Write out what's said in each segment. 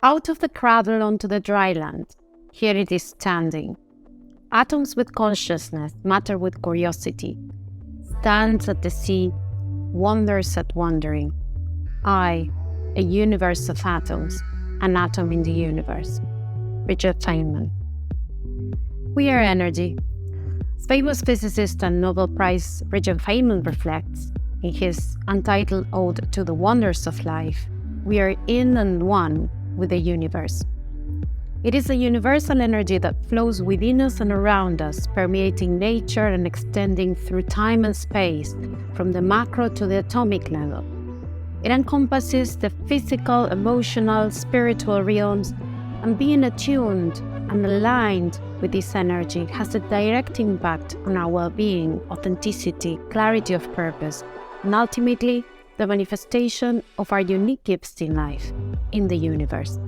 Out of the cradle onto the dry land, here it is standing. Atoms with consciousness, matter with curiosity, stands at the sea, wonders at wondering. I, a universe of atoms, an atom in the universe. Richard Feynman. We are energy. Famous physicist and Nobel Prize Richard Feynman reflects, in his untitled Ode to the Wonders of Life, we are in and one with the universe. It is a universal energy that flows within us and around us, permeating nature and extending through time and space, from the macro to the atomic level. It encompasses the physical, emotional, spiritual realms, and being attuned and aligned with this energy has a direct impact on our well-being, authenticity, clarity of purpose, and ultimately the manifestation of our unique gifts in life, in the universe.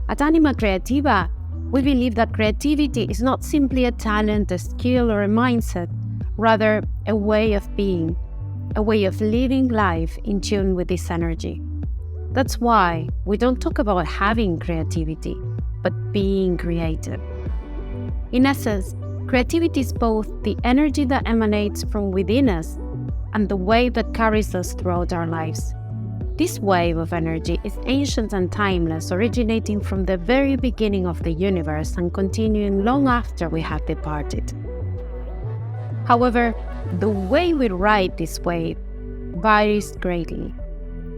At Anima Creativa, we believe that creativity is not simply a talent, a skill, or a mindset, rather a way of being, a way of living life in tune with this energy. That's why we don't talk about having creativity, but being creative. In essence, creativity is both the energy that emanates from within us and the wave that carries us throughout our lives. This wave of energy is ancient and timeless, originating from the very beginning of the universe and continuing long after we have departed. However, the way we ride this wave varies greatly.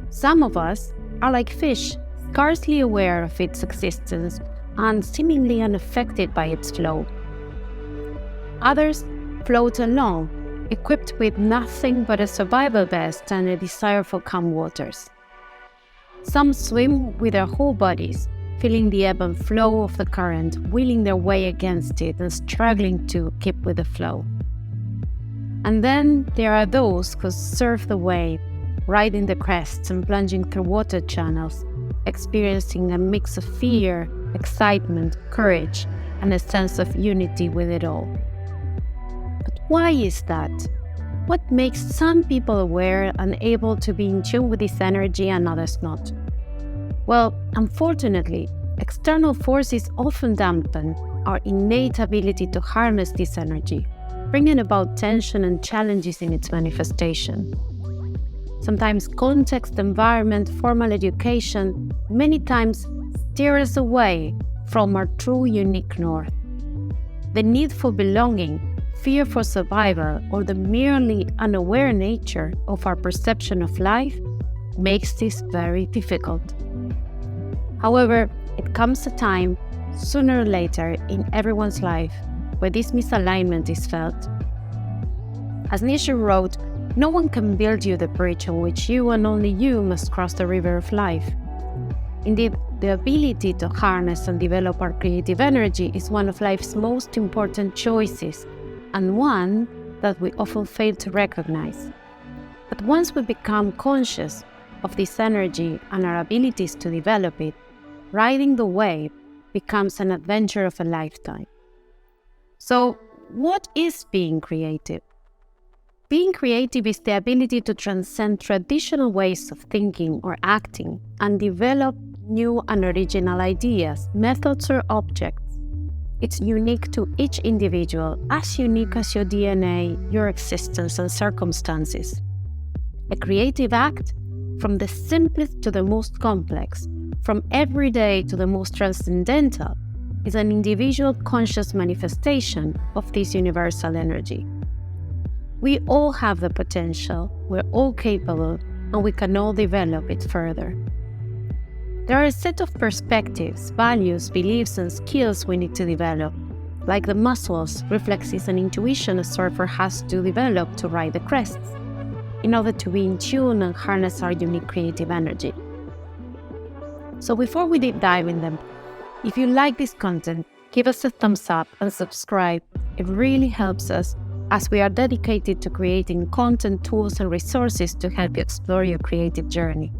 Some of us are like fish, scarcely aware of its existence and seemingly unaffected by its flow. Others float along, equipped with nothing but a survival vest and a desire for calm waters. Some swim with their whole bodies, feeling the ebb and flow of the current, wheeling their way against it and struggling to keep with the flow. And then there are those who surf the wave, riding the crests and plunging through water channels, experiencing a mix of fear, excitement, courage, and a sense of unity with it all. But why is that? What makes some people aware and able to be in tune with this energy and others not? Well, unfortunately, external forces often dampen our innate ability to harness this energy, bringing about tension and challenges in its manifestation. Sometimes context, environment, formal education, many times steer us away from our true unique north. The need for belonging, fear for survival, or the merely unaware nature of our perception of life makes this very difficult. However, it comes a time, sooner or later, in everyone's life where this misalignment is felt. As Nietzsche wrote, no one can build you the bridge on which you and only you must cross the river of life. Indeed, the ability to harness and develop our creative energy is one of life's most important choices, and one that we often fail to recognize. But once we become conscious of this energy and our abilities to develop it, riding the wave becomes an adventure of a lifetime. So, what is being creative? Being creative is the ability to transcend traditional ways of thinking or acting and develop new and original ideas, methods, or objects. It's unique to each individual, as unique as your DNA, your existence, and circumstances. A creative act, from the simplest to the most complex, from everyday to the most transcendental, is an individual conscious manifestation of this universal energy. We all have the potential, we're all capable, and we can all develop it further. There are a set of perspectives, values, beliefs, and skills we need to develop, like the muscles, reflexes, and intuition a surfer has to develop to ride the crests, in order to be in tune and harness our unique creative energy. So before we deep dive in them, if you like this content, give us a thumbs up and subscribe. It really helps us, as we are dedicated to creating content, tools, and resources to help you explore your creative journey.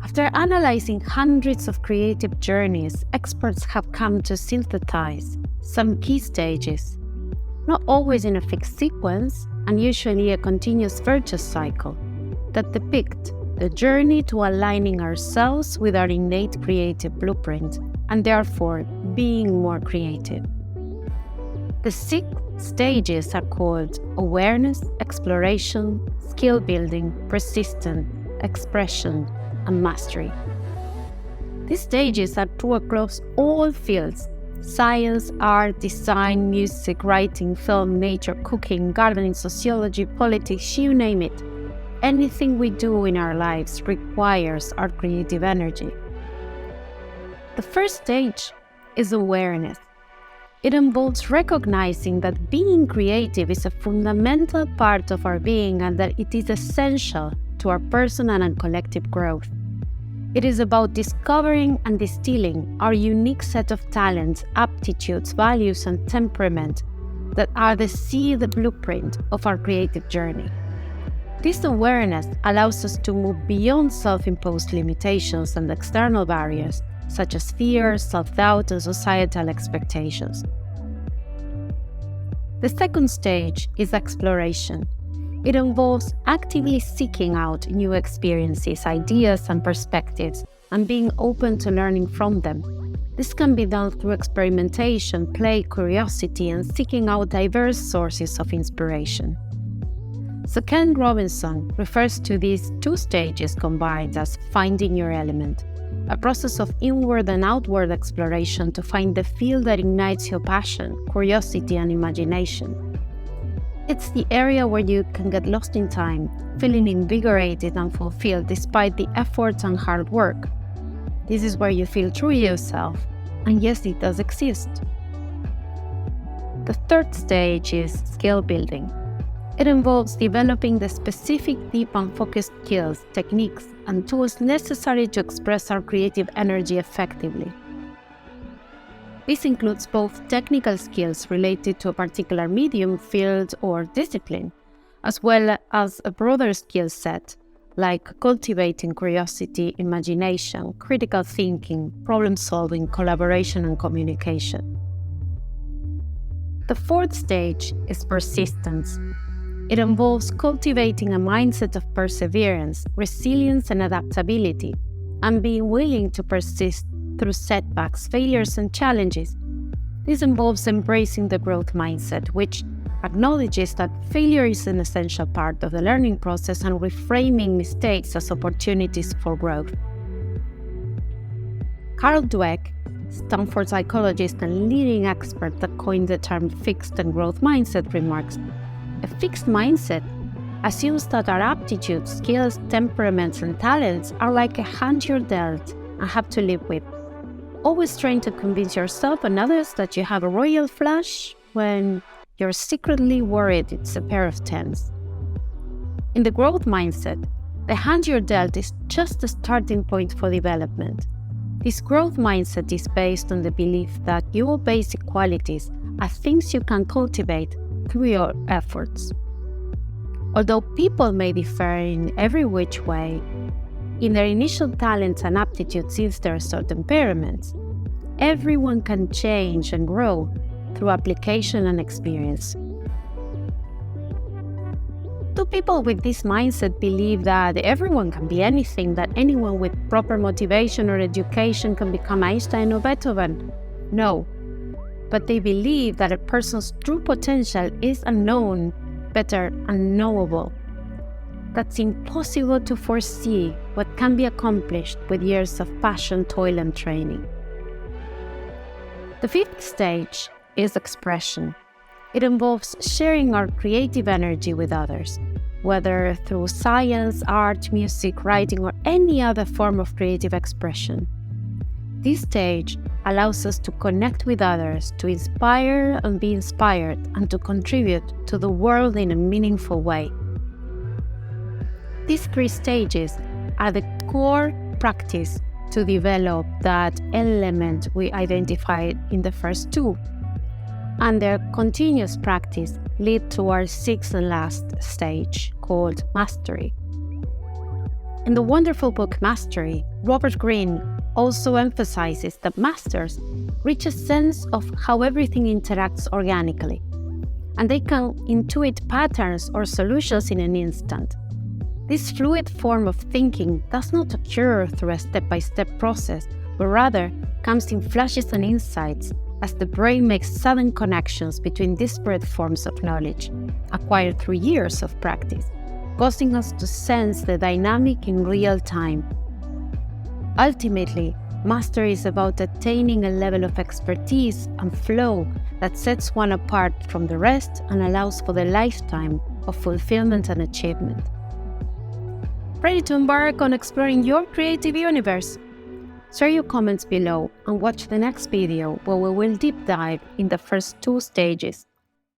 After analyzing hundreds of creative journeys, experts have come to synthesize some key stages, not always in a fixed sequence, and usually a continuous virtuous cycle, that depict the journey to aligning ourselves with our innate creative blueprint and therefore being more creative. The 6 stages are called awareness, exploration, skill building, persistence, expression, and mastery. These stages are true across all fields: science, art, design, music, writing, film, nature, cooking, gardening, sociology, politics, you name it. Anything we do in our lives requires our creative energy. The first stage is awareness. It involves recognizing that being creative is a fundamental part of our being and that it is essential to our personal and collective growth. It is about discovering and distilling our unique set of talents, aptitudes, values, and temperament that are the seed, the blueprint of our creative journey. This awareness allows us to move beyond self-imposed limitations and external barriers, such as fear, self-doubt, and societal expectations. The second stage is exploration. It involves actively seeking out new experiences, ideas, and perspectives, and being open to learning from them. This can be done through experimentation, play, curiosity, and seeking out diverse sources of inspiration. So Ken Robinson refers to these 2 stages combined as finding your element, a process of inward and outward exploration to find the field that ignites your passion, curiosity, and imagination. It's the area where you can get lost in time, feeling invigorated and fulfilled despite the effort and hard work. This is where you feel true to yourself, and yes, it does exist. The third stage is skill building. It involves developing the specific, deep, and focused skills, techniques, and tools necessary to express our creative energy effectively. This includes both technical skills related to a particular medium, field, or discipline, as well as a broader skill set, like cultivating curiosity, imagination, critical thinking, problem-solving, collaboration, and communication. The fourth stage is persistence. It involves cultivating a mindset of perseverance, resilience, and adaptability, and being willing to persist through setbacks, failures, and challenges. This involves embracing the growth mindset, which acknowledges that failure is an essential part of the learning process and reframing mistakes as opportunities for growth. Carl Dweck, Stanford psychologist and leading expert that coined the term fixed and growth mindset, remarks, "A fixed mindset assumes that our aptitudes, skills, temperaments, and talents are like a hand you're dealt and have to live with. Always trying to convince yourself and others that you have a royal flush when you're secretly worried it's a pair of tens." In the growth mindset, the hand you're dealt is just a starting point for development. This growth mindset is based on the belief that your basic qualities are things you can cultivate through your efforts. Although people may differ in every which way, in their initial talents and aptitudes, interests, or temperaments, everyone can change and grow through application and experience. Do people with this mindset believe that everyone can be anything, that anyone with proper motivation or education can become Einstein or Beethoven? No. But they believe that a person's true potential is unknown, better unknowable. That's impossible to foresee what can be accomplished with years of passion, toil, and training. The fifth stage is expression. It involves sharing our creative energy with others, whether through science, art, music, writing, or any other form of creative expression. This stage allows us to connect with others, to inspire and be inspired, and to contribute to the world in a meaningful way. These 3 stages are the core practice to develop that element we identified in the first 2, and their continuous practice lead to our 6th and last stage, called mastery. In the wonderful book Mastery, Robert Greene also emphasizes that masters reach a sense of how everything interacts organically, and they can intuit patterns or solutions in an instant. This fluid form of thinking does not occur through a step-by-step process, but rather comes in flashes and insights as the brain makes sudden connections between disparate forms of knowledge, acquired through years of practice, causing us to sense the dynamic in real time. Ultimately, mastery is about attaining a level of expertise and flow that sets one apart from the rest and allows for the lifetime of fulfillment and achievement. Ready to embark on exploring your creative universe? Share your comments below and watch the next video where we will deep dive in the first 2 stages.